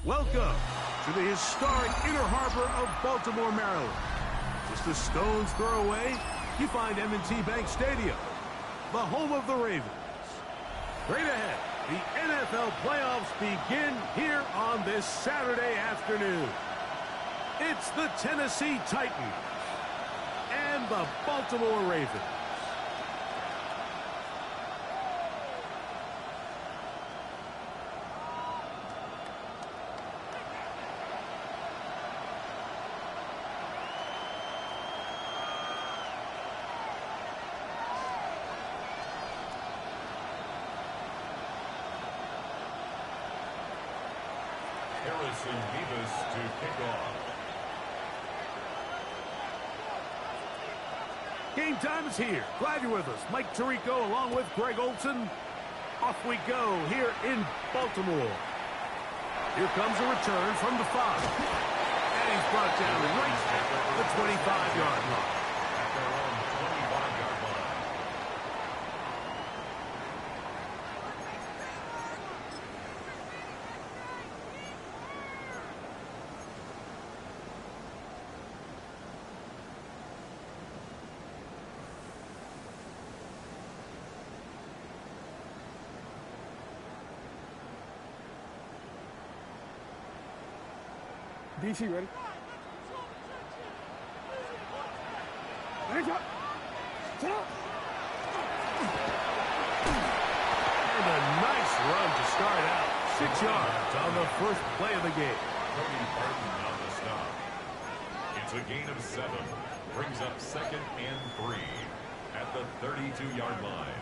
Welcome to the historic Inner Harbor of Baltimore, Maryland. Just a stone's throw away, you find M&T Bank Stadium, the home of the Ravens. Straight ahead, the NFL playoffs begin here on this Saturday afternoon. It's the Tennessee Titans and the Baltimore Ravens. Vivas to kick off. Game time is here. Glad you're with us. Mike Tirico along with Greg Olson. Off we go here in Baltimore. Here comes a return from the 5. And he's brought down right at the 25-yard line. At their own 25-yard line. DC ready? Hands up. Sit up. And a nice run to start out. 6 yards on the first play of the game. Cody Barton on the stop. It's a gain of 7. Brings up 2nd and 3 at the 32-yard line.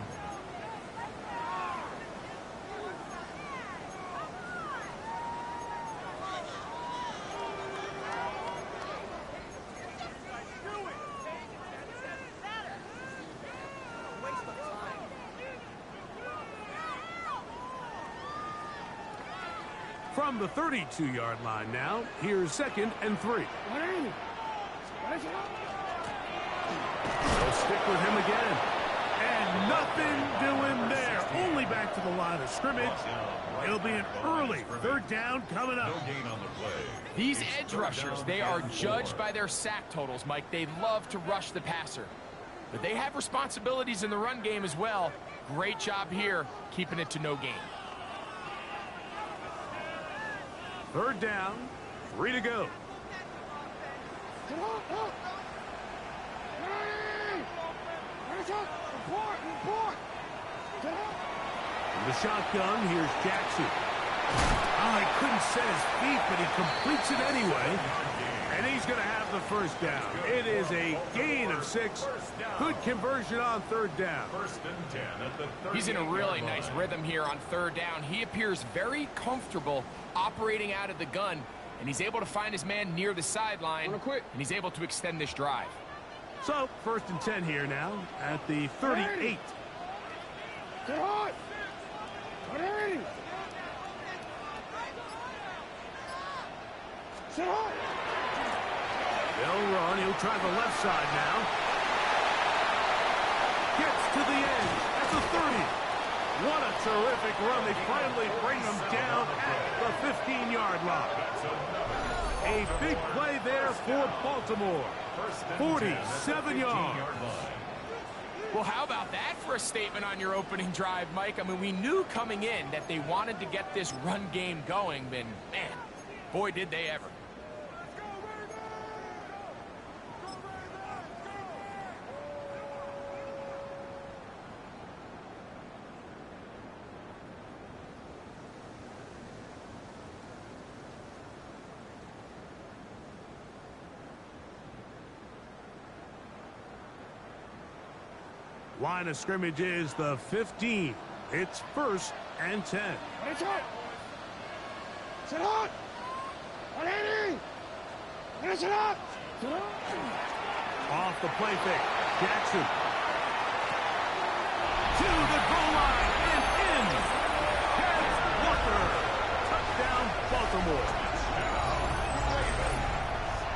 From the 32-yard line now, here's 2nd and 3. They'll stick with him again. And nothing doing there. Only back to the line of scrimmage. It'll be an early 3rd down coming up. No gain on the play. These edge rushers, they are judged by their sack totals, Mike. They love to rush the passer. But they have responsibilities in the run game as well. Great job here, keeping it to no gain. 3rd down, 3 to go. From the shotgun, here's Jackson. Oh, he couldn't set his feet, but he completes it anyway. And he's going to have the 1st down. It is a gain of 6. Good conversion on 3rd down. 1st and 10 at the 30. He's in a really nice rhythm here on 3rd down. He appears very comfortable operating out of the gun, and he's able to find his man near the sideline, and he's able to extend this drive. So, 1st and 10 here now at the 38. Get hot. Ready. Sit hot. They'll run. He'll try the left side now. Gets to the edge at the 30. What a terrific run. They finally bring him down at the 15-yard line. A big play there for Baltimore. 47 yards. Well, how about that for a statement on your opening drive, Mike? I mean, we knew coming in that they wanted to get this run game going, but man, boy, did they ever. Line of scrimmage is the 15. It's 1st and 10. Sit hot. Sit up. Off the play fake. Jackson. To the goal line and in. Here's Walker. Touchdown, Baltimore.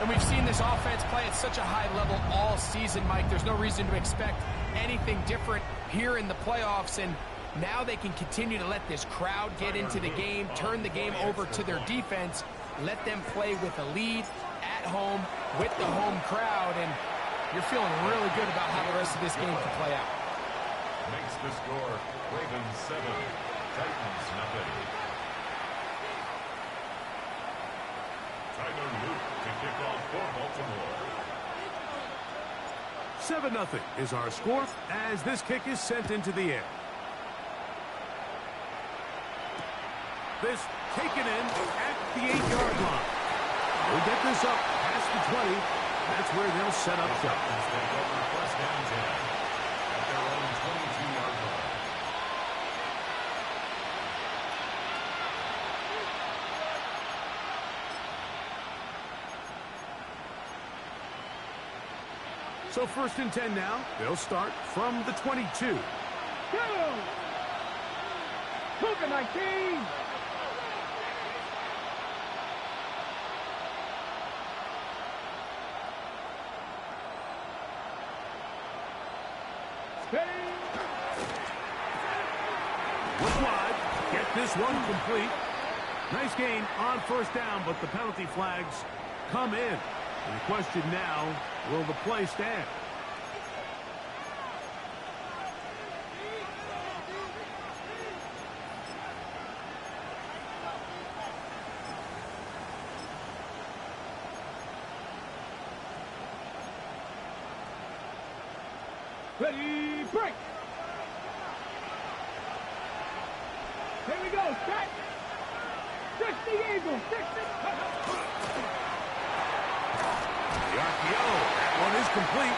And we've seen this offense play at such a high level all season, Mike. There's no reason to expect anything different here in the playoffs. And Now they can continue to let this crowd get into the game, turn the game over to their defense, let them play with a lead at home with the home crowd, and you're feeling really good about how the rest of this game can play out. Makes the score Ravens 7, Titans nothing. Tyler Luke to kick off for Baltimore. 7-0 is our score as this kick is sent into the air. This taken in at the 8-yard line. We'll get this up past the 20. That's where they'll set up shop. First down 10 at their own 22-yard line. So 1st and 10 now. They'll start from the 22. Go! Hook 19! Look wide. Get this one complete. Nice gain on 1st down, but the penalty flags come in. And the question now, will the play stand? Ready, break! Here we go, set! 60 Eagles, 60! The RPO, that one is complete.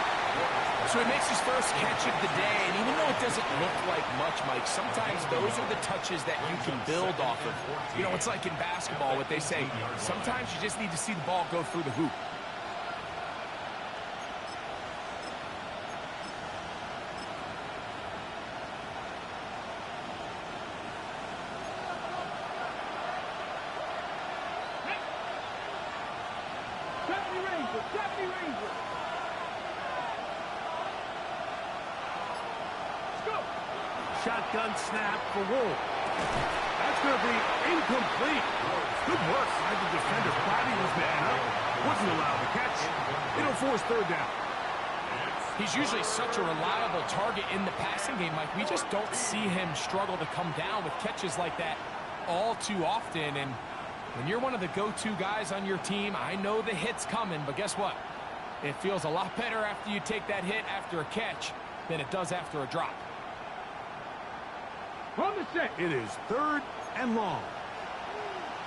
So he makes his first catch of the day, and even though it doesn't look like much, Mike, sometimes those are the touches that you can build off of. You know, it's like in basketball, what they say, sometimes you just need to see the ball go through the hoop. Shotgun snap for Wolf. That's going to be incomplete. Good work by the defender. Glad he was man up. Wouldn't allow the catch. It'll force 3rd down. He's usually such a reliable target in the passing game, Mike. We just don't see him struggle to come down with catches like that all too often. And when you're one of the go-to guys on your team, I know the hit's coming, but guess what? It feels a lot better after you take that hit after a catch than it does after a drop. On the set. It is 3rd and long.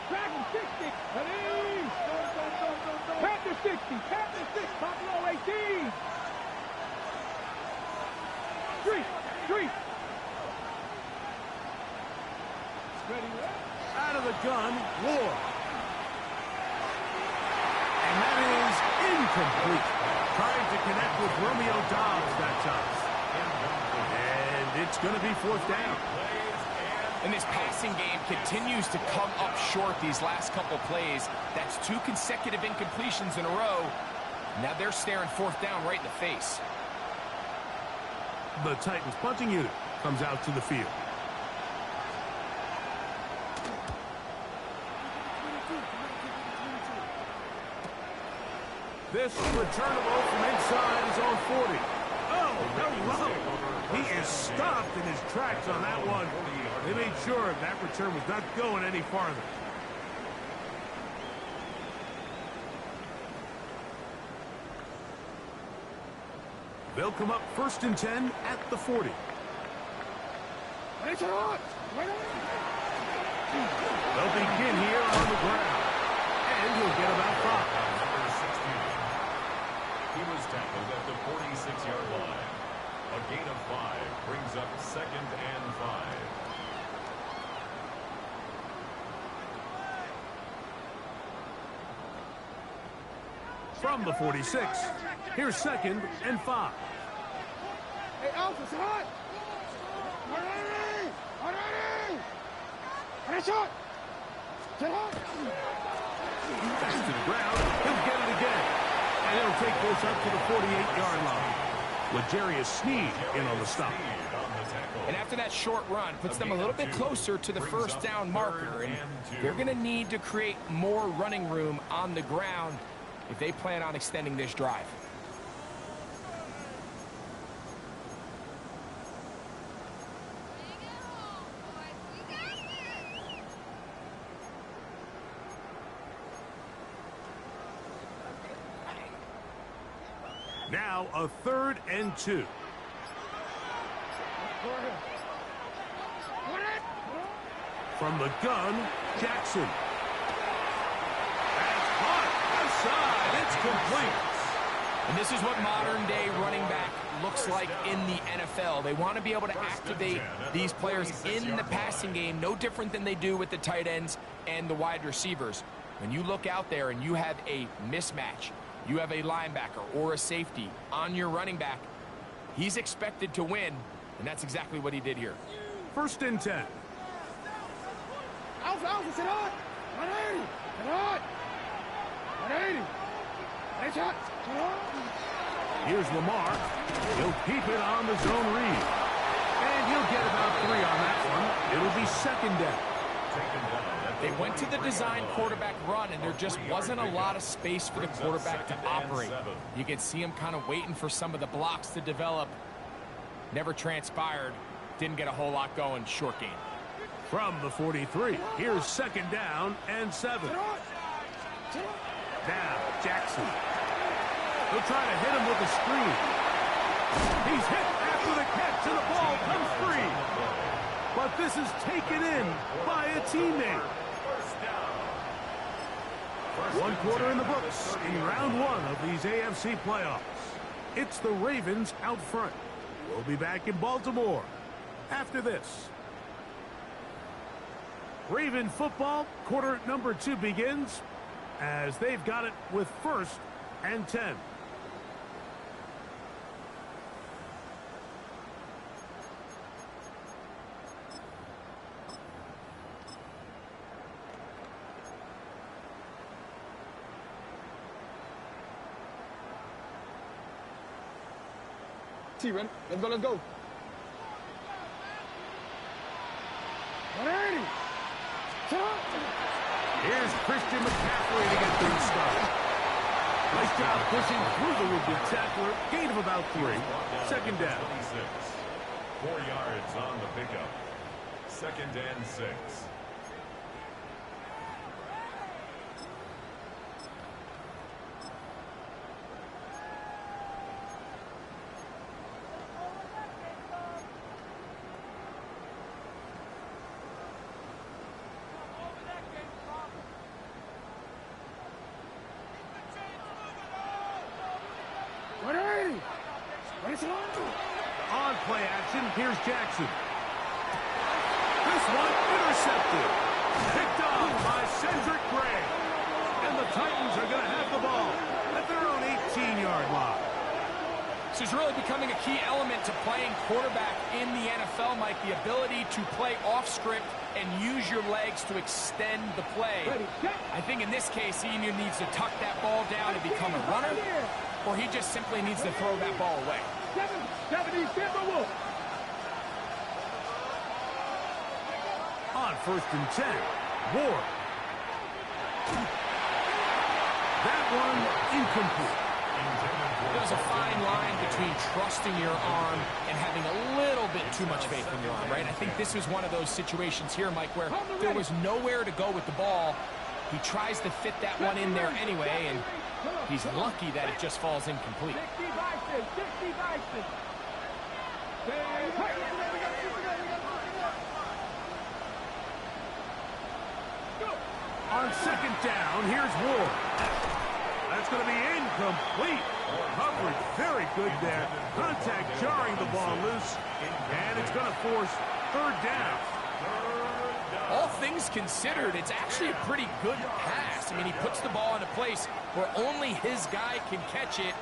Back and 60. Ready? Panther 60. Panther 6. Buffalo 18. Street. Ready? Out of the gun, Ward. And that is incomplete. Trying to connect with Romeo Dobbs that time. And it's going to be 4th down. And this passing game continues to come up short these last couple plays. That's 2 consecutive incompletions in a row. Now they're staring 4th down right in the face. The Titans punting unit comes out to the field. This returnable from inside is on 40. Oh, hello. He is stopped in his tracks on that one. They made sure that return was not going any farther. They'll come up 1st and 10 at the 40. It's hot. They'll begin here on the ground. And he'll get about 5. He was tackled at the 46-yard line. A gain of 5 brings up 2nd and 5. From the 46, here's 2nd and 5. Hey, Alpha, it's hot. Already. And it's hot. Get hot. Back to the ground. He'll get it again. And he'll take this up to the 48-yard line. With Jarius Sneed in on the stop. On the tackle. And after that short run, puts them a little bit closer to the first down marker. And they're going to need to create more running room on the ground if they plan on extending this drive. Now a 3rd and 2. From the gun, Jackson. That's caught. Outside. It's complete. And this is what modern-day running back looks like in the NFL. They want to be able to activate these players in the passing game, no different than they do with the tight ends and the wide receivers. When you look out there and you have a mismatch, you have a linebacker or a safety on your running back, he's expected to win, and that's exactly what he did here. 1st and 10. Alpha, sit on. 180. Sit on. 180. Headshot. Sit on. Here's Lamar. He'll keep it on the zone read. And he'll get about 3 on that one. It'll be 2nd down. They went to the design quarterback run, and there just wasn't a lot of space for the quarterback to operate. You can see him kind of waiting for some of the blocks to develop. Never transpired. Didn't get a whole lot going. Short game. From the 43, here's 2nd down and 7. Now, Jackson. He'll try to hit him with a screen. He's hit after the catch, and the ball comes free. But this is taken in by a teammate. 1 quarter in the books in round 1 of these AFC playoffs. It's the Ravens out front. We'll be back in Baltimore after this. Raven football, quarter number 2 begins as they've got it with 1st and 10. T-Ren, let's go. 180. Here's Christian McCaffrey to get things started. Nice job pushing through the would-be tackler. Gain of about 3. 2nd down. 4 yards on the pickup. 2nd and 6. On play action, here's Jackson. This one intercepted. Picked off by Cedric Gray. And the Titans are going to have the ball at their own 18-yard line. This is really becoming a key element to playing quarterback in the NFL, Mike. The ability to play off script and use your legs to extend the play. I think in this case, he either needs to tuck that ball down and become a runner, or he just simply needs to throw that ball away. On 1st and 10, Ward. That one incomplete. There's a fine line between trusting your arm and having a little bit too much faith in your arm, right? I think this is one of those situations here, Mike, where there was nowhere to go with the ball. He tries to fit that one in there anyway, and he's lucky that it just falls incomplete. On 2nd down, here's Ward. That's going to be incomplete. Coverage very good there. Contact jarring the ball loose. And it's going to force 3rd down. All things considered, it's actually a pretty good pass. I mean, he puts the ball in a place where only his guy can catch it.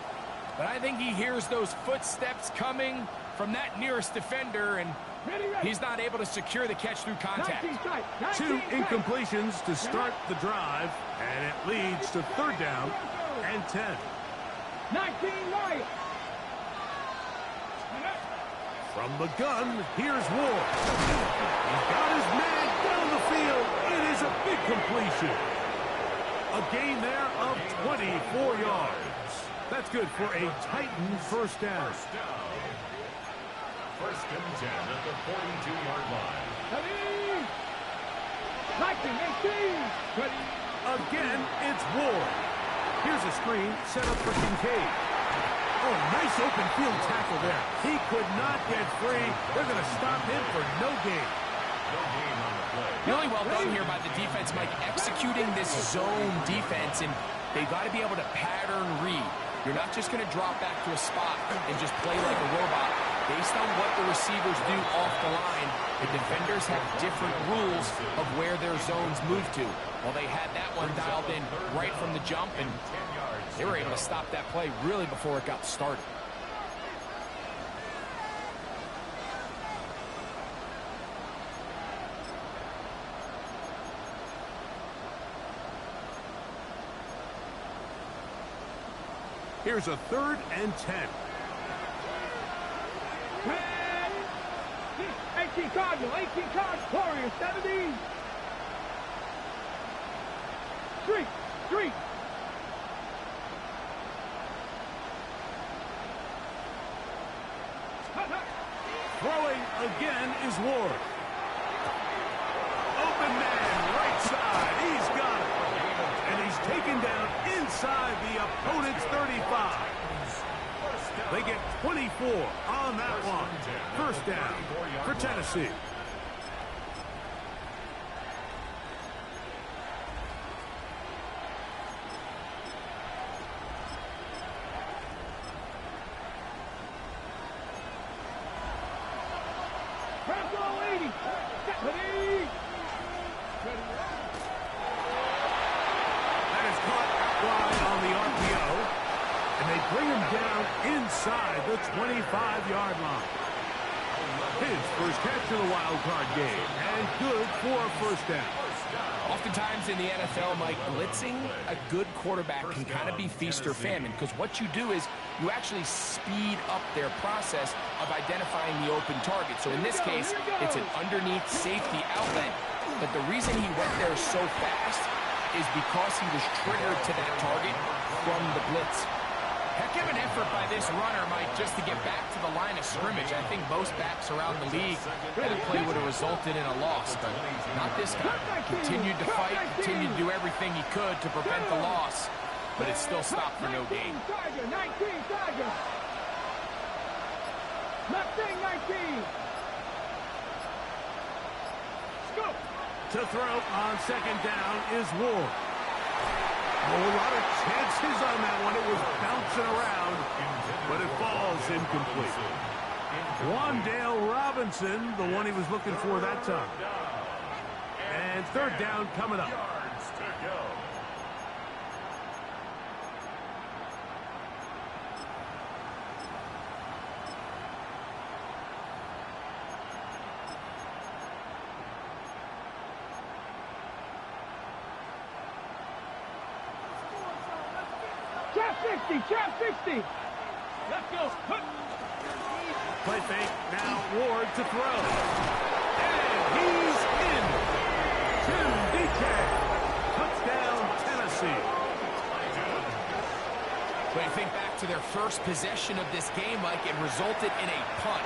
But I think he hears those footsteps coming from that nearest defender, and he's not able to secure the catch through contact. 2 incompletions to start the drive, and it leads to 3rd down and 10. 19 right. From the gun, here's Ward. He's got his man down the field. It is a big completion. A gain there of 24 yards. That's good for a Titan first down. First and 10 at the 42-yard line. 19, 18. Again, it's Ward. Here's a screen set up for Kincaid. Oh, nice open field tackle there. He could not get free. They're going to stop him for no gain. No gain on the play. Really well done here by the defense, Mike, executing this zone defense, and they've got to be able to pattern read. You're not just going to drop back to a spot and just play like a robot. Based on what the receivers do off the line, the defenders have different rules of where their zones move to. Well, they had that one dialed in right from the jump, and they were able to stop that play really before it got started. Here's a 3rd and 10. 18 Cardinal, 18 Cardinal, Warriors, 17. Street. Throwing again is Ward. Open man, right side. He's got it. And he's taken down inside the opponent's 35. They get 24 on that one. First down for Tennessee. That is caught wide on the RPO. And they bring him down inside the 25-yard line. His first catch of the wild card game, and good for a first down. Oftentimes in the NFL, Mike, blitzing a good quarterback can kind of be feast or famine, because what you do is you actually speed up their process of identifying the open target. So in this case, it's an underneath safety outlet. But the reason he went there so fast is because he was triggered to that target from the blitz. Heck of an effort by this runner, Mike, just to get back to the line of scrimmage. I think most backs around the league, that play would have resulted in a loss, but not this guy. Continued to fight, continued to do everything he could to prevent the loss, but it still stopped for no gain. 19, Tiger. Mustang 19. Go. To throw on second down is Ward. Oh, a lot of chances on that one. It was bouncing around, but it falls incomplete. Wandale Robinson, the one he was looking for that time. And third down coming up. Trap 60. Let's go. Play fake. Now Ward to throw. And he's in. Tim DK. Touchdown, Tennessee. When you think back to their first possession of this game, Mike, it resulted in a punt.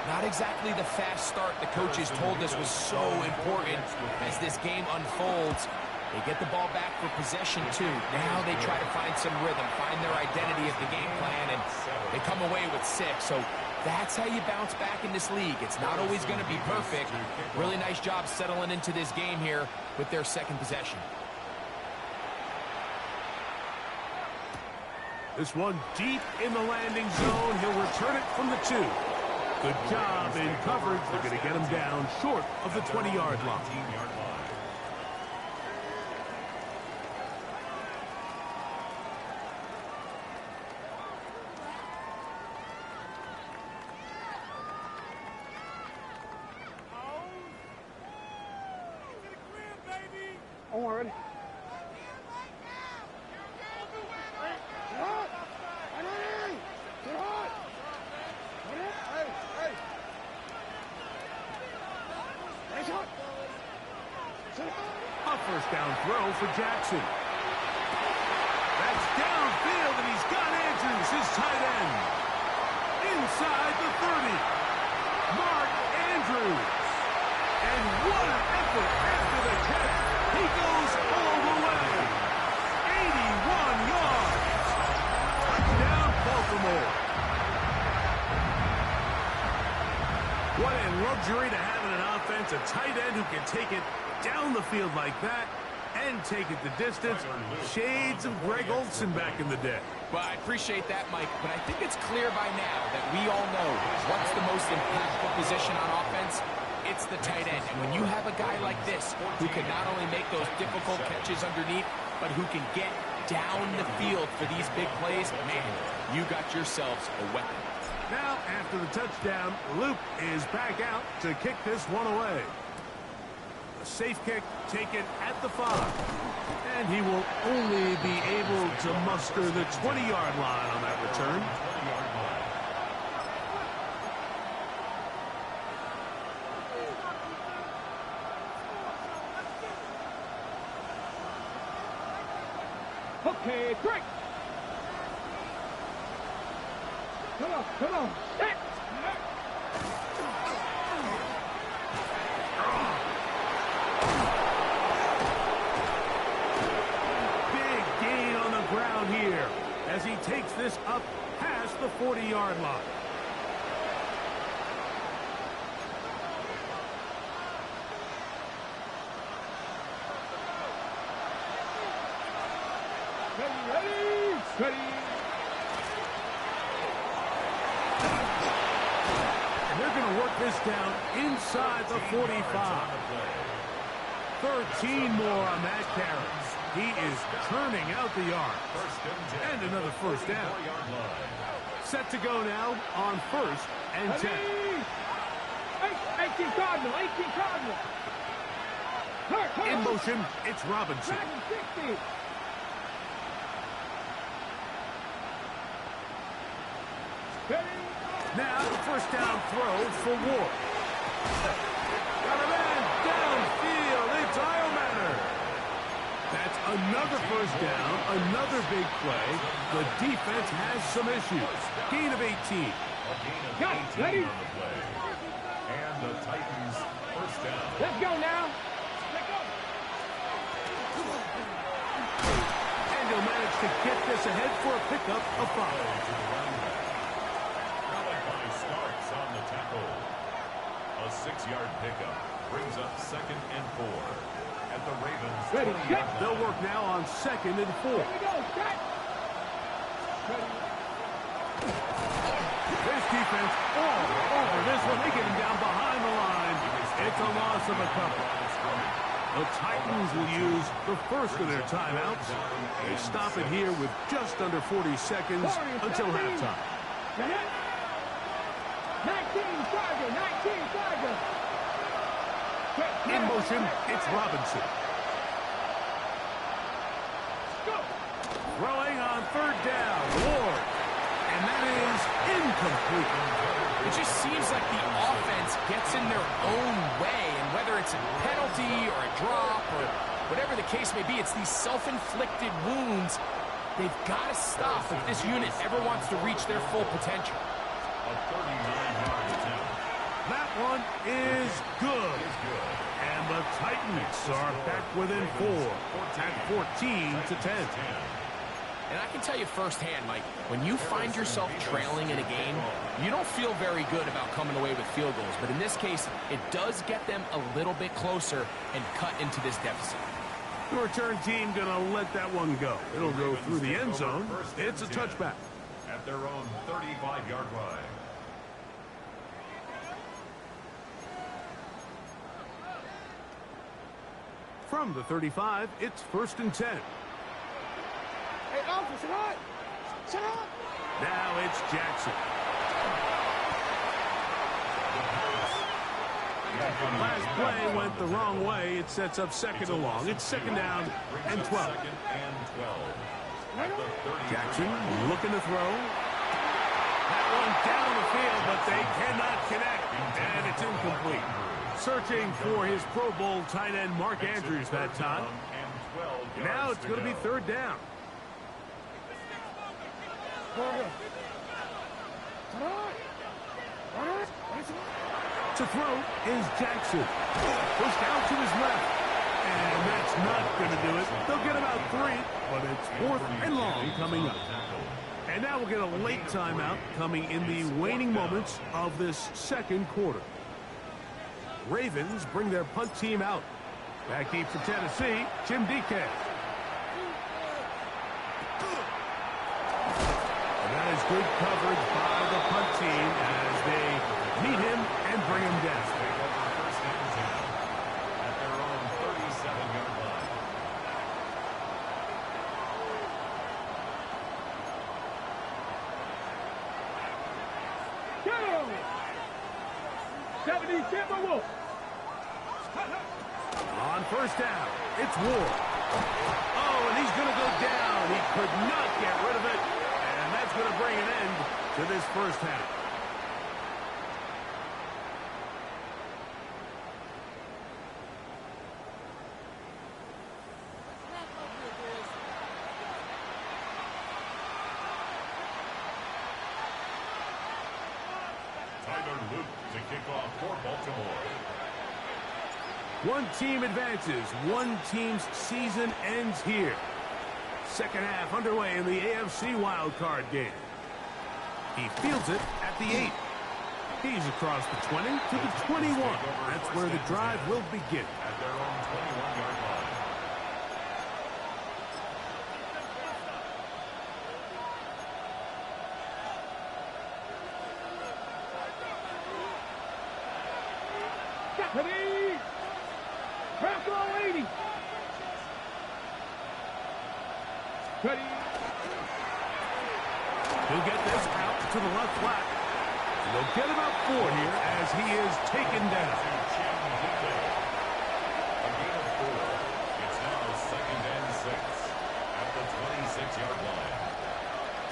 Not exactly the fast start the coaches told us was so important as this game unfolds. They get the ball back for possession, too. Now they try to find some rhythm, find their identity of the game plan, and they come away with 6. So that's how you bounce back in this league. It's not always going to be perfect. Really nice job settling into this game here with their second possession. This one deep in the landing zone. He'll return it from the 2. Good job in coverage. They're going to get him down short of the 20-yard line. Onward. A first down throw for Jackson. That's downfield, and he's got Andrews, his tight end. Inside the 30. Mark Andrews. And what an effort after the catch. He goes all the way. 81 yards. Touchdown, Baltimore. What a luxury to have in an offense, a tight end who can take it down the field like that and take it the distance. Shades of Greg Olsen back in the day. Well, I appreciate that, Mike, but I think it's clear by now that we all know what's the most impactful position on offense. It's the tight end. And when you have a guy like this who can not only make those difficult catches underneath, but who can get down the field for these big plays, man, you got yourselves a weapon. Now, after the touchdown, Luke is back out to kick this one away. A safe kick taken at the 5. And he will only be able to muster the 20-yard line on that return. Okay, quick! Come on, set! Big gain on the ground here as he takes this up past the 40-yard line. Ready! And they're going to work this down inside the 45. 13 more on that carry. He is turning out the yard. And another first down. Set to go now on 1st and 10. 18 Cardinal. In motion, it's Robinson. 60. Now, first down throw for Ward. Got a man downfield. It's Iomatter. That's another first down, another big play. The defense has some issues. Gain of 18. Got it. Ready? On the play. And the Titans first down. Let's go now. And he'll manage to get this ahead for a pickup of 5. Starts on the tackle. A 6-yard pickup brings up 2nd and 4 at the Ravens. Ready, set. They'll work now on 2nd and 4. Here we go, set. This defense all over this one. They get him down behind the line. It's a loss of a couple. The Titans will use the first of their timeouts. They stop it here with just under 40 seconds until halftime. 19 Charger. In motion, it's Robinson. Go. Throwing on 3rd down, Ward. And that is incomplete. It just seems like the offense gets in their own way, and whether it's a penalty or a drop or whatever the case may be, it's these self-inflicted wounds. They've got to stop if this unit ever wants to reach their full potential. A 39-yard attempt. That one is good. And the Titans are back within 4 at 14-10. And I can tell you firsthand, Mike, when you find yourself trailing in a game, you don't feel very good about coming away with field goals. But in this case, it does get them a little bit closer and cut into this deficit. The return team going to let that one go. It'll go through the end zone. It's a touchback. At their own 35-yard line. From the 35, it's 1st and 10. Hey, officer, shut up. Now it's Jackson. Last play went the wrong way. It sets up 2nd and long. It's 2nd down and 12. Jackson looking to throw. That one down the field, but they cannot connect. And it's incomplete. Searching for his Pro Bowl tight end Mark Andrews that time. And now it's going to be third down. To throw is Jackson. Pushed out to his left. And that's not going to do it. They'll get about 3, but it's 4th and long coming up. And now we'll get a late timeout coming in the waning moments of this second quarter. Ravens bring their punt team out. Back deep for Tennessee, Jim DK. And that is good coverage by the punt team as they meet him and bring him down. At their own 37-yard line. Go! 70 Timberwolves. On first down, it's Ward. Oh, and he's going to go down. He could not get rid of it. And that's going to bring an end to this first half. To kick off for Baltimore. One team advances. One team's season ends here. Second half underway in the AFC wildcard game. He fields it at the 8. He's across the 20 to the 21. That's where the drive will begin. At their own 21-yard line. Stephanie! Bracco 80! Ready? He'll get this out to the left flat. They'll get about 4 here as he is taken down. A gain of 4. It's now 2nd and 6 at the 26-yard line.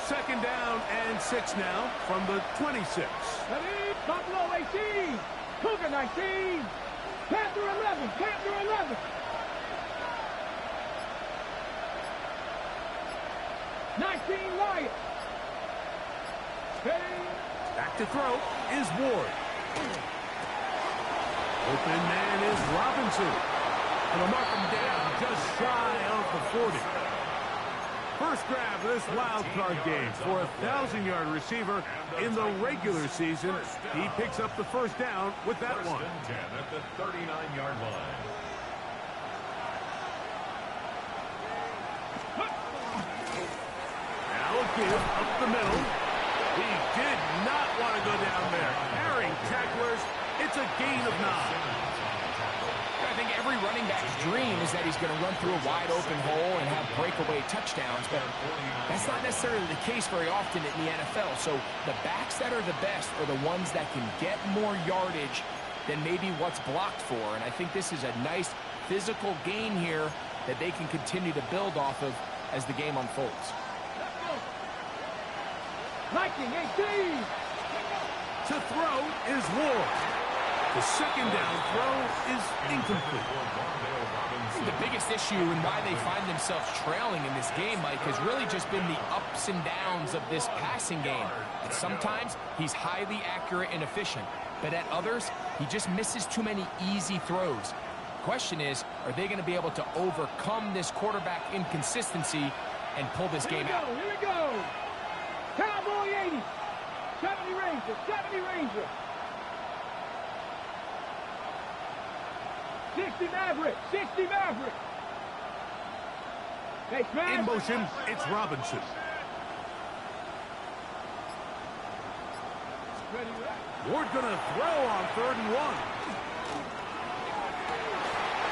2nd down and 6 now from the 26. Ready? Buffalo 18! Cougar 19! Panther 11! Panther 11! 19 Lions! Back to throw is Ward. Open man is Robinson. And they'll mark him down just shy of the 40. First grab of this wild card game for a 1,000-yard receiver in the regular season. He picks up the first down with that one. First and 10 at the 39-yard line. Now a give up the middle. He did not want to go down there. Carrying tacklers, it's a gain of 9. I think every running back's dream is that he's going to run through a wide open hole and have breakaway touchdowns, but that's not necessarily the case very often in the NFL. So the backs that are the best are the ones that can get more yardage than maybe what's blocked for. And I think this is a nice physical gain here that they can continue to build off of as the game unfolds. Lightning 18! To throw is Ward. The second down throw is incomplete. The biggest issue and why they find themselves trailing in this game, Mike, has really just been the ups and downs of this passing game. And sometimes he's highly accurate and efficient, but at others, he just misses too many easy throws. The question is, are they going to be able to overcome this quarterback inconsistency and pull this game out? Here we go! Cowboy 80! 70 Ranger! 70 Ranger! 60 Maverick! 60 Maverick! Hey, In motion, it's Robinson. Ward gonna throw on 3rd and 1.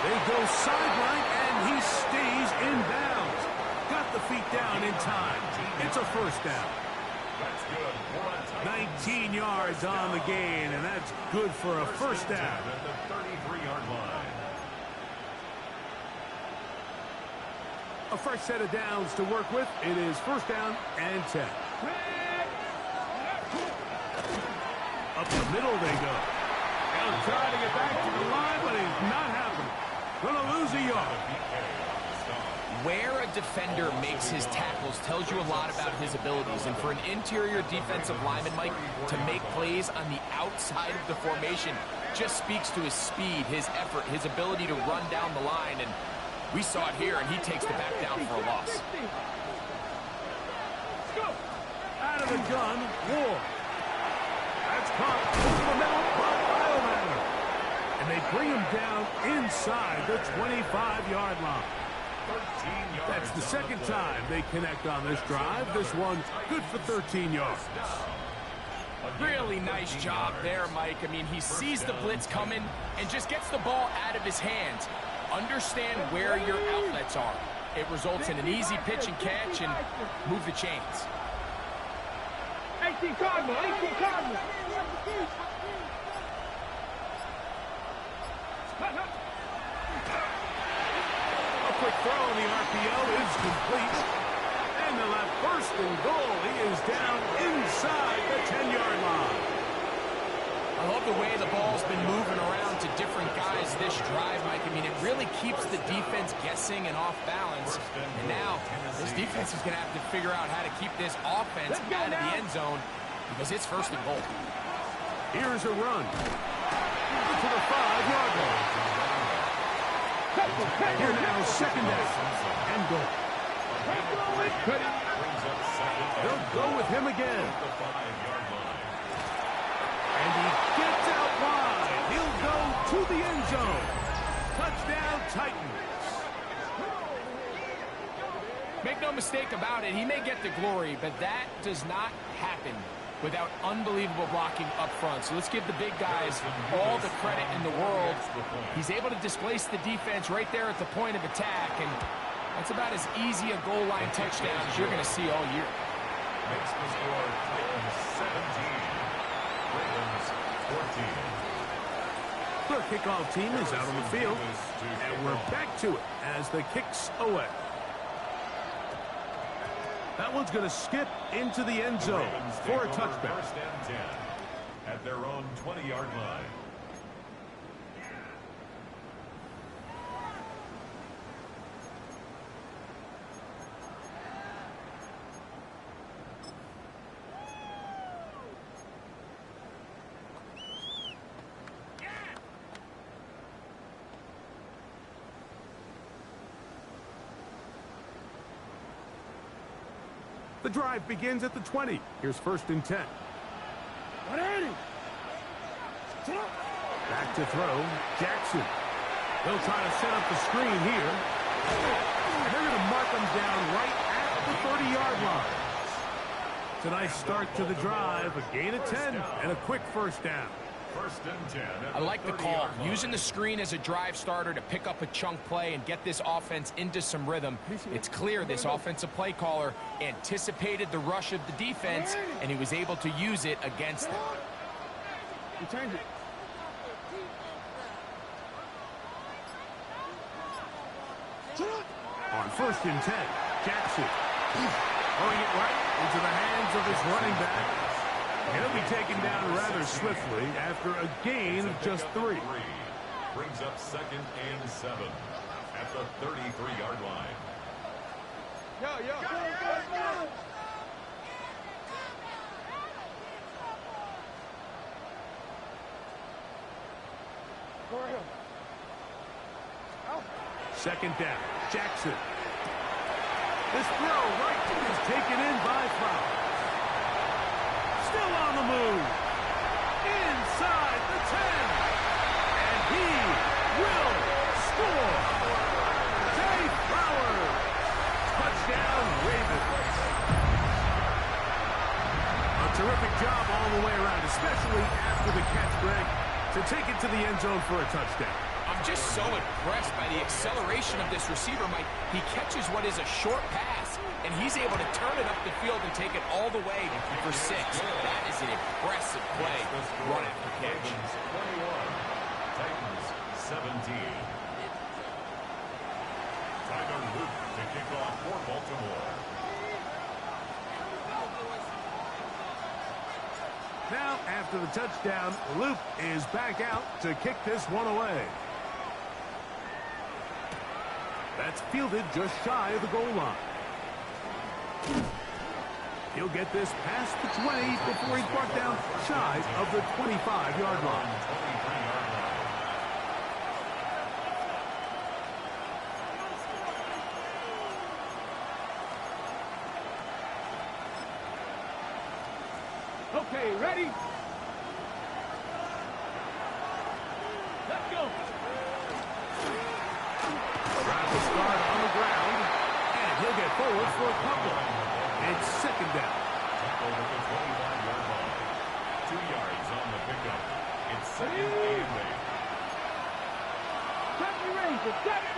They go sideline and he stays in bounds. Got the feet down in time. It's a first down. That's good. 19 yards on the gain, and that's good for a first down. At the 33-yard line. A fresh set of downs to work with. It is first down and 10. Up the middle they go. And Well, trying to get back to the line, but it's not happening. Gonna lose a yard. Where a defender makes his tackles tells you a lot about his abilities. And for an interior defensive lineman, Mike, to make plays on the outside of the formation just speaks to his speed, his effort, his ability to run down the line. And we saw it here, and he takes the back down for a loss. Out of the gun, Ward. That's caught over the middle by Biomanner. And they bring him down inside the 25-yard line. That's the second time they connect on this drive. This one good for 13 yards. Really nice job there, Mike. I mean, he sees the blitz coming and just gets the ball out of his hands. Understand where your outlets are. It results in an easy pitch and catch and move the chains. 18 Cardinal, 18 Cardinal. A quick throw on the RPO is complete. And the left first and goal. He is down inside the 10-yard line. I love the way the ball's been moving around to different guys this drive, Mike. I mean, it really keeps the defense guessing and off balance. And now this defense is going to have to figure out how to keep this offense out of the end zone because it's first and goal. Here's a run to the 5-yard line. Here now, second down and goal. They'll go with him again. And he gets out wide. He'll go to the end zone. Touchdown, Titans. Make no mistake about it, he may get the glory, but that does not happen without unbelievable blocking up front. So let's give the big guys all the credit in the world. He's able to displace the defense right there at the point of attack, and that's about as easy a goal line touchdown as you're going to see all year. Makes the score Titans 17, Ravens 14. The kickoff team is out on the field, and we're back to it as the kicks away. That one's going to skip into the end zone for a touchback. First and 10 at their own 20-yard line. The drive begins at the 20. Here's first and 10. Back to throw, Jackson. They'll try to set up the screen here. And they're going to mark them down right at the 30-yard line. It's a nice start to the drive, a gain of 10, and a quick first down. First and 10. I like the call. Using the screen as a drive starter to pick up a chunk play and get this offense into some rhythm. It's clear this offensive play caller anticipated the rush of the defense, and he was able to use it against them. Change it. On first and 10, Jackson. Throwing it right into the hands of his running back. He'll be taken down rather swiftly after a gain of just 3. Brings up second and 7 at the 33-yard line. Go. Second down, Jackson. This throw right is taken in by Flowers. Still on the move. Inside the 10. And he will score. Jay Flowers. Touchdown, Ravens. A terrific job all the way around, especially after the catch, Greg, to take it to the end zone for a touchdown. I'm just so impressed by the acceleration of this receiver, Mike. He catches what is a short pass, and he's able to turn it up the field and take it all the way for 6. That is an impressive play, run after catch. 21, Titans 17. Tyler Luke to kick off for Baltimore. Now, after the touchdown, Luke is back out to kick this one away. That's fielded just shy of the goal line. He'll get this past the 20 before he's brought down shy of the 25-yard line. Okay, ready? Let's go. Tries to start on the ground, and he'll get forward for a couple. It's second down. Over the 25-yard line. 2 yards on the pickup. It's second and 8.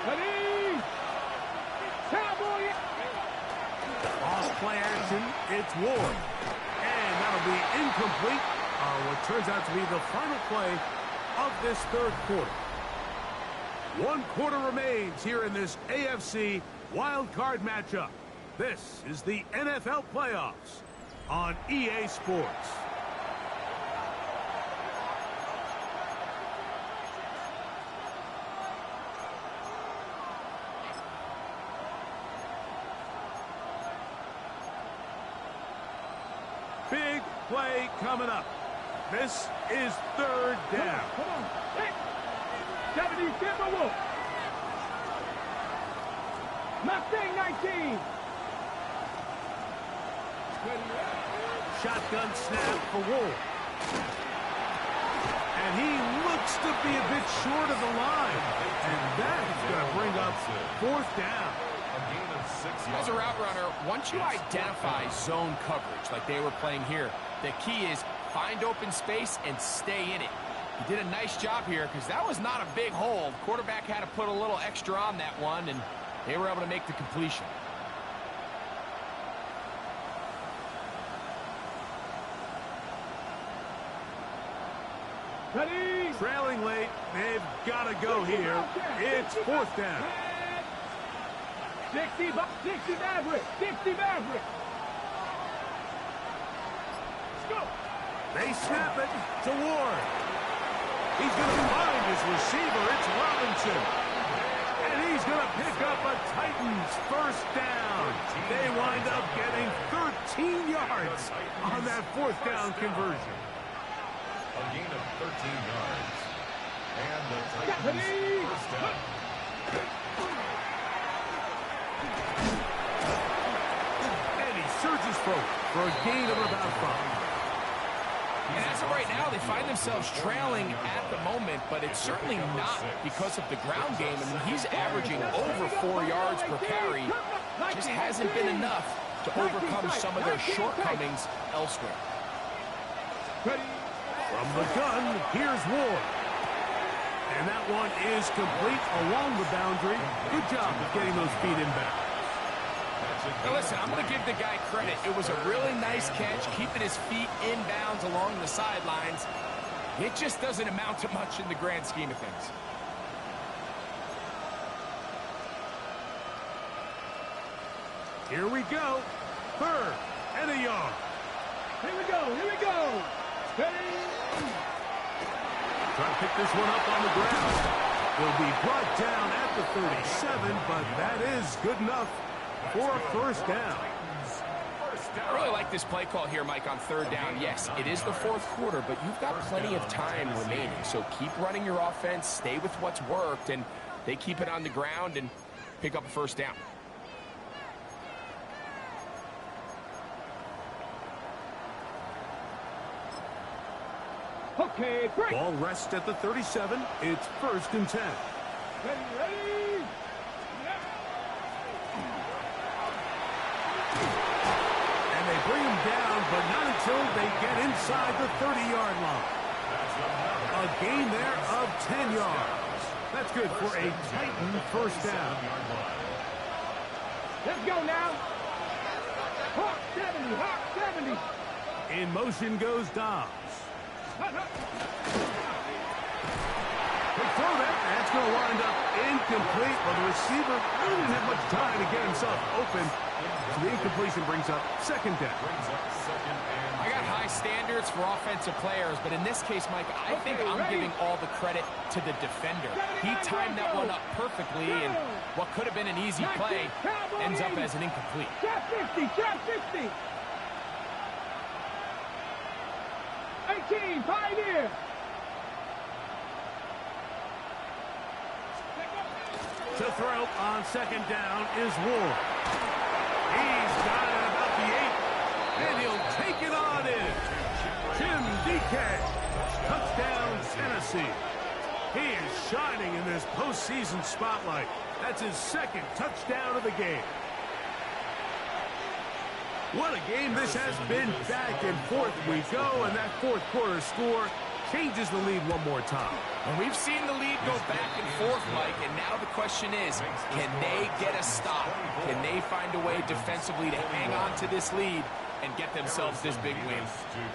Ready? Cowboy! Off play action, it's Ward. And that'll be incomplete on what turns out to be the final play of this third quarter. 1 quarter remains here in this AFC wild card matchup. This is the NFL playoffs on EA Sports. Big play coming up. This is third down. Come on. Hey. 70, Timberwolf. Mustang 19. Shotgun snap for Wolf. And he looks to be a bit short of the line. And that's going to bring up fourth down. A gain of 6 yards. As a route runner, once you identify zone coverage like they were playing here, the key is find open space and stay in it. He did a nice job here because that was not a big hole. Quarterback had to put a little extra on that one, and they were able to make the completion. Ready? Trailing late, they've got to go here. It's fourth down. 60 Maverick. 60 Maverick. Let's go. They snap it to Ward. He's going to find his receiver. It's Robinson. And he's going to pick up a Titans first down. They wind up getting 13 yards on that fourth down conversion. A gain of 13 yards. And the Titans first down. And he surges forward for a gain of about 5. And as of right now, they find themselves trailing at the moment, but it's certainly not because of the ground game. I mean, he's averaging over 4 yards per carry. Just hasn't been enough to overcome some of their shortcomings elsewhere. From the gun, here's Ward. And that one is complete along the boundary. Good job of getting those feet in back. Now listen, I'm going to give the guy credit. It was a really nice catch, keeping his feet inbounds along the sidelines. It just doesn't amount to much in the grand scheme of things. Here we go. Third and a yard. Here we go. Ready? Trying to pick this one up on the ground. Will be brought down at the 37, but that is good enough for a first down. I really like this play call here, Mike, on third down. Yes, it is the fourth quarter, but you've got plenty of time remaining. So keep running your offense, stay with what's worked, and they keep it on the ground and pick up a first down. Okay, break. Ball rests at the 37. It's first and 10. Ready? And they bring him down, but not until they get inside the 30-yard line. A gain there of 10 yards. That's good for a Titan first down. Let's go now. Hawk 70, Hawk 70. In motion goes Dobbs. They throw that. That's going to wind up incomplete. But the receiver really didn't have much time to get himself open. So the incompletion brings up second down. I got high standards for offensive players, but in this case, Mike, I think I'm giving all the credit to the defender. He timed that one up perfectly, and what could have been an easy play ends up as an incomplete. Trap 50, trap 50. 18, Pioneer. To throw on second down is Ward. He's got it about the 8, and he'll take it on in. Tim DK, touchdown Tennessee. He is shining in this postseason spotlight. That's his second touchdown of the game. What a game this has been. Back and forth we go, and that fourth quarter score changes the lead one more time. And we've seen the lead go back and forth, Mike, and now the question is, can they get a stop? Can they find a way defensively to hang on to this lead and get themselves this big win?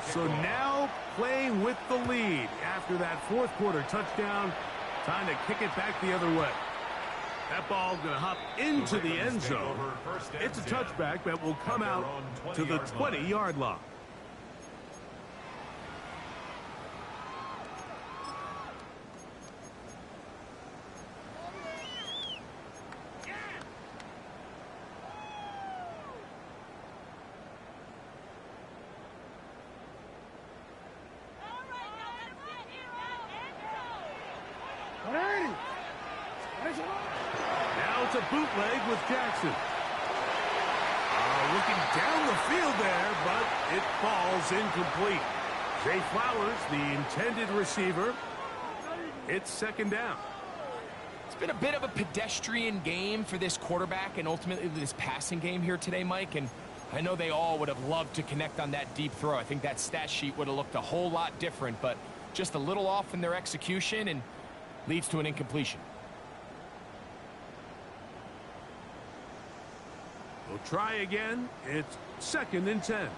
So now playing with the lead after that fourth quarter touchdown, time to kick it back the other way. That ball going to hop into the end zone. It's a touchback that will come out to the 20-yard line. Now it's a bootleg with Jackson. Looking down the field there, but it falls incomplete. Zay Flowers, the intended receiver. It's second down. It's been a bit of a pedestrian game for this quarterback and ultimately this passing game here today, Mike, and I know they all would have loved to connect on that deep throw. I think that stat sheet would have looked a whole lot different, but just a little off in their execution and leads to an incompletion. We'll try again. It's second and 10.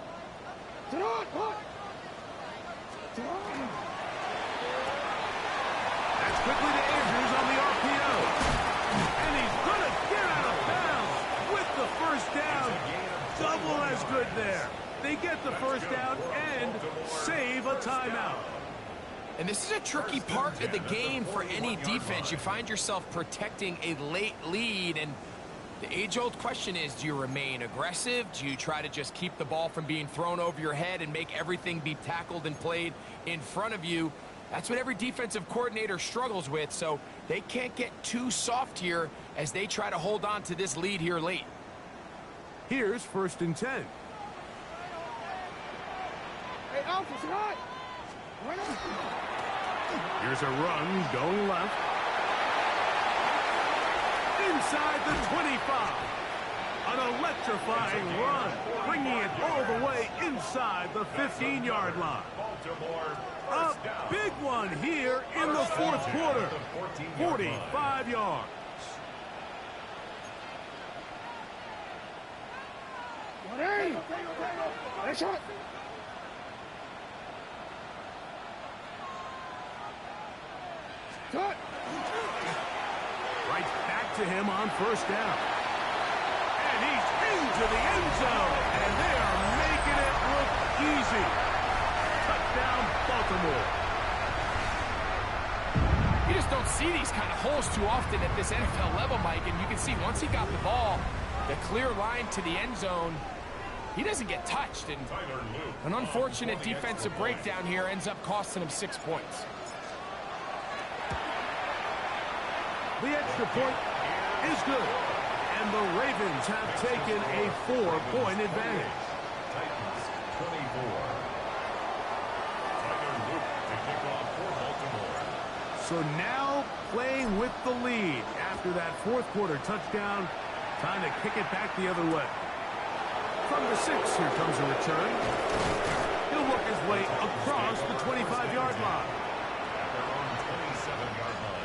That's quickly to Andrews on the RPO. And he's going to get out of bounds with the first down. Double as good there. They get the first down and save a timeout. And this is a tricky part of the game for any defense. You find yourself protecting a late lead, and the age-old question is, do you remain aggressive? Do you try to just keep the ball from being thrown over your head and make everything be tackled and played in front of you? That's what every defensive coordinator struggles with, so they can't get too soft here as they try to hold on to this lead here late. Here's first and 10. Hey, Alpha's hot. Here's a run going left. Inside the 25. An electrifying run, bringing it all the way inside the 15-yard line. A big one here in the fourth quarter. 45 yards. Cut. Right back to him on first down. And he's into the end zone. And they are making it look easy. Touchdown, Baltimore. You just don't see these kind of holes too often at this NFL level, Mike. And you can see once he got the ball, the clear line to the end zone, he doesn't get touched. And an unfortunate defensive breakdown here ends up costing him 6 points. The extra point is good. And the Ravens have taken a 4-point advantage. Titans 24. Tyler Luke to kick off for Baltimore. So now playing with the lead after that fourth quarter touchdown. Time to kick it back the other way. From the 6, here comes a return. He'll work his way across the 25-yard line. At their own 27-yard line.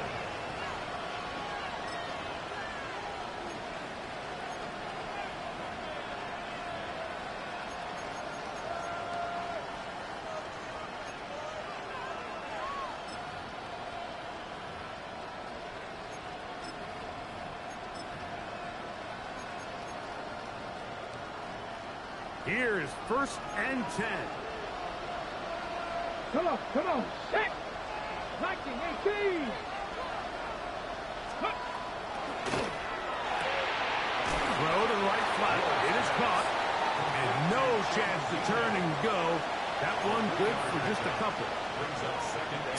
Here's 1st and 10. Come on, set! 1918! Throw to the right flat. It is caught. And no chance to turn and go. That one good for just a couple.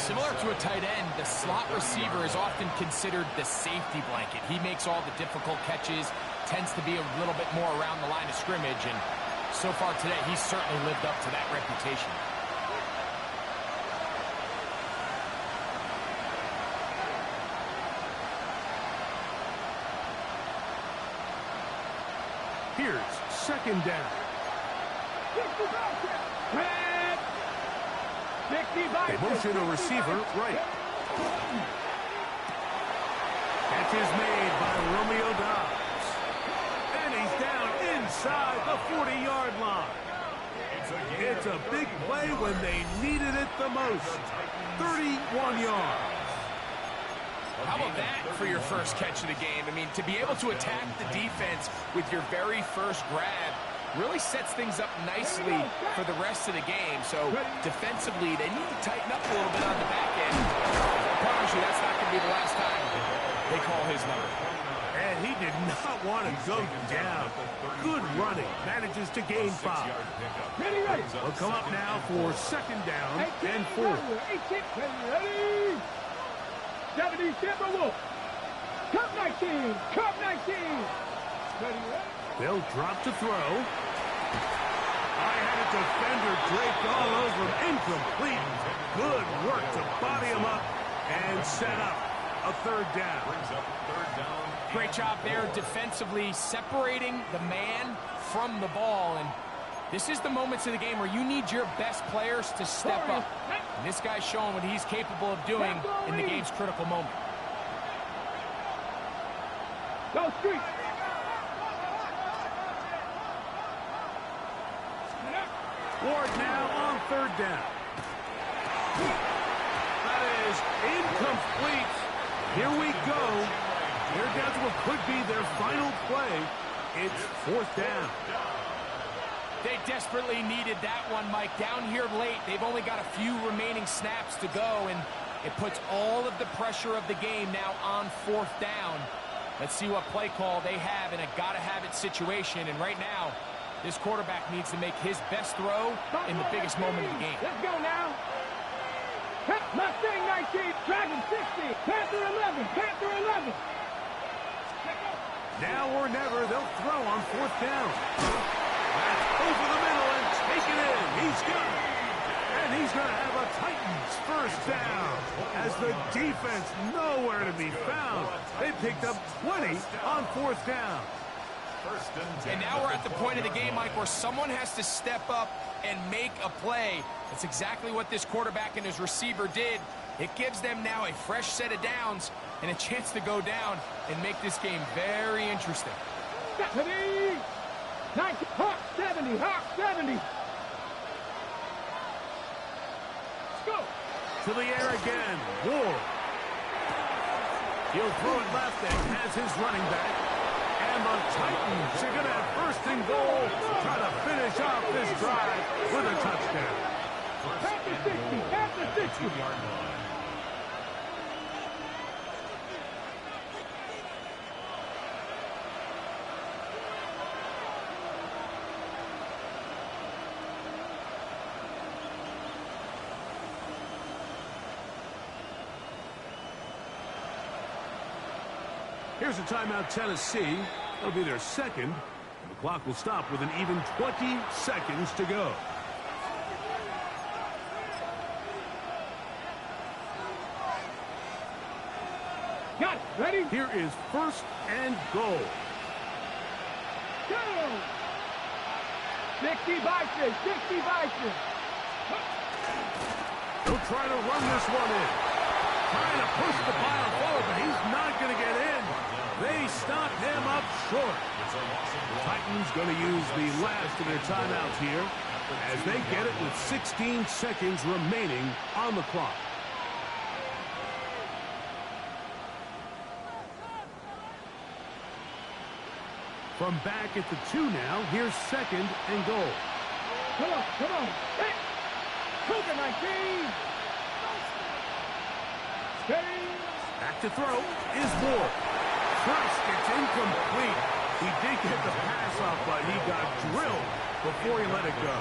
Similar to a tight end, the slot receiver is often considered the safety blanket. He makes all the difficult catches, tends to be a little bit more around the line of scrimmage, and so far today, he's certainly lived up to that reputation. Here's 2nd down. They motion a receiver right. Catch is made by Romeo Dobbs. And he's down inside the 40-yard line. It's a big play when they needed it the most. 31 yards. How about that for your first catch of the game? I mean, to be able to attack the defense with your very first grab really sets things up nicely for the rest of the game. So defensively, they need to tighten up a little bit on the back end. I promise you that's not going to be the last time they call his number. And he did not want to go down. Good running. Manages to gain 5. Ready. We'll come up now for 2nd down and 4. Ready. 70 Timberwolf. Cup 19. Ready. They'll drop to throw. I had a defender draped all over him. Incomplete. Good work to body him up and set up a 3rd down. Great job there defensively, separating the man from the ball. And this is the moments of the game where you need your best players to step up. And this guy's showing what he's capable of doing in the game's critical moment. Go street. Ward now on 3rd down. That is incomplete. Here we go. They're down to what could be their final play. It's 4th down. They desperately needed that one, Mike. Down here late, they've only got a few remaining snaps to go, and it puts all of the pressure of the game now on 4th down. Let's see what play call they have in a gotta-have-it situation, and right now, this quarterback needs to make his best throw in the biggest moment of the game. Let's go now. Mustang 19, Dragon 60, Panther 11. Now or never, they'll throw on 4th down. That's over the middle and take it in. He's got it. And he's going to have a Titans 1st down as the defense nowhere to be found. They picked up 20 on 4th down. And now we're at the point of the game, Mike, where someone has to step up and make a play. That's exactly what this quarterback and his receiver did. It gives them now a fresh set of downs and a chance to go down and make this game very interesting. 70! Hawk 70! Let's go! To the air again. Ward. He'll throw it left and has his running back. And the Titans are going to have 1st and goal. Try to finish off this drive with a touchdown. Panther 60. Here's a timeout, Tennessee. That'll be their 2nd. And the clock will stop with an even 20 seconds to go. Got it. Ready? Here is 1st and goal. Go! 60 Bison. They'll try to run this one in. Trying to push the pile forward, but he's not going to get in. They stop him up short. Titans going to use the last of their timeouts here as they get it with 16 seconds remaining on the clock. From back at the 2 now, here's 2nd and goal. Come on, come on. Hey! Cook it, 19! Steady! Back to throw is Ward. First, it's incomplete. He did get the pass off, but he got drilled before he let it go.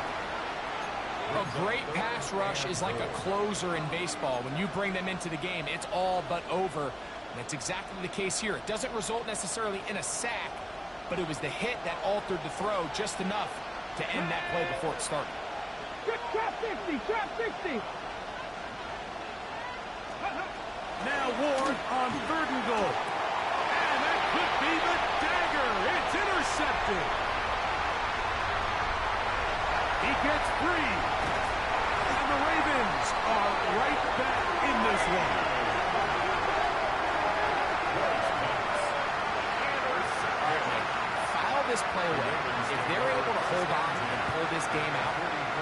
A great pass rush is like a closer in baseball. When you bring them into the game, it's all but over. And that's exactly the case here. It doesn't result necessarily in a sack, but it was the hit that altered the throw just enough to end that play before it started. Trap 50, trap 60! Now Ward on 3rd and goal. And that could be the dagger. It's intercepted. He gets free. And the Ravens are right back in this one. Foul this play away. If they're able to hold on and pull this game out,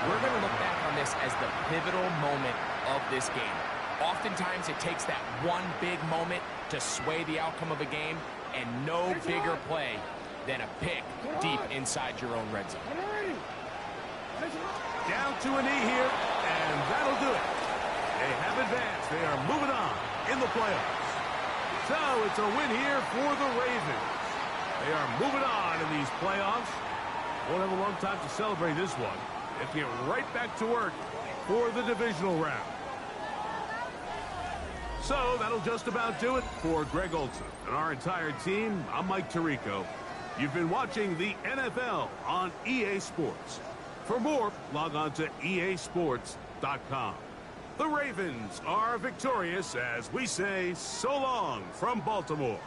we're going to look back on this as the pivotal moment of this game. Oftentimes, it takes that one big moment to sway the outcome of a game, and no bigger play than a pick deep inside your own red zone. Down to a knee here, and that'll do it. They have advanced. They are moving on in the playoffs. So it's a win here for the Ravens. They are moving on in these playoffs. Won't have a long time to celebrate this one. They have to get right back to work for the divisional round. So that'll just about do it for Greg Olson and our entire team. I'm Mike Tirico. You've been watching the NFL on EA Sports. For more, log on to easports.com. The Ravens are victorious as we say so long from Baltimore.